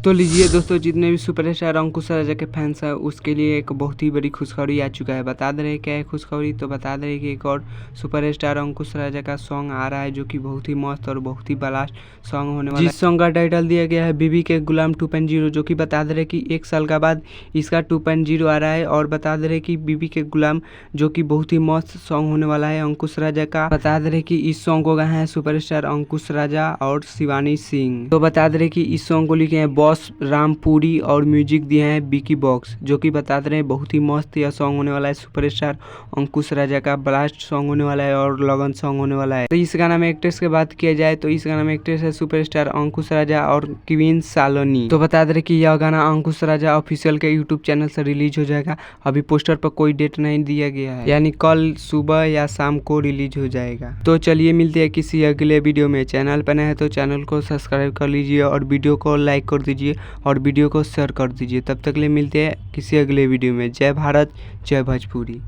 तो लीजिए दोस्तों, जितने भी सुपरस्टार अंकुश राजा के फैंस हैं उसके लिए एक बहुत ही बड़ी खुशखबरी आ चुका है। बता दे रहे क्या है खुशखबरी, तो बता दे रहे कि एक और सुपरस्टार अंकुश राजा का सॉन्ग आ रहा है जो कि बहुत ही मस्त और बहुत ही ब्लास्ट सॉन्ग होने वाला है। जिस सॉन्ग का टाइटल दिया गया है बीबी के गुलाम 2.0, जो कि बता दे रहे कि 1 साल का बाद इसका 2.0 आ रहा है। और बता दे रहे कि बीबी के गुलाम जो कि बहुत ही मस्त सॉन्ग होने वाला है अंकुश राजा का। बता दे रहे कि इस सॉन्ग को गाए हैं सुपरस्टार अंकुश राजा और शिवानी सिंह। तो बता दे रहे कि इस सॉन्ग को लिखे हैं बॉस रामपुरी और म्यूजिक दिए हैं विकी बॉक्स, जो कि बता दे रहे हैं बहुत ही मस्त यह सॉन्ग होने वाला है। सुपरस्टार अंकुश राजा का ब्लास्ट सॉन्ग होने वाला है और लगन सॉन्ग होने वाला है। तो इस गाना में एक्ट्रेस की बात किया जाए तो इस गाना में एक्ट्रेस है सुपरस्टार अंकुश राजा और क्वीन सालोनी। तो बता दे रहे कि यह गाना अंकुश राजा ऑफिशियल के यूट्यूब चैनल से रिलीज हो जाएगा। अभी पोस्टर पर कोई डेट नहीं दिया गया है, यानी कल सुबह या शाम को रिलीज हो जाएगा। तो चलिए मिलते हैं किसी अगले वीडियो में। चैनल पर नए हैं तो चैनल को सब्सक्राइब कर लीजिए और वीडियो को लाइक कर दीजिए और वीडियो को शेयर कर दीजिए। तब तक के लिए मिलते हैं किसी अगले वीडियो में। जय भारत, जय भोजपुरी।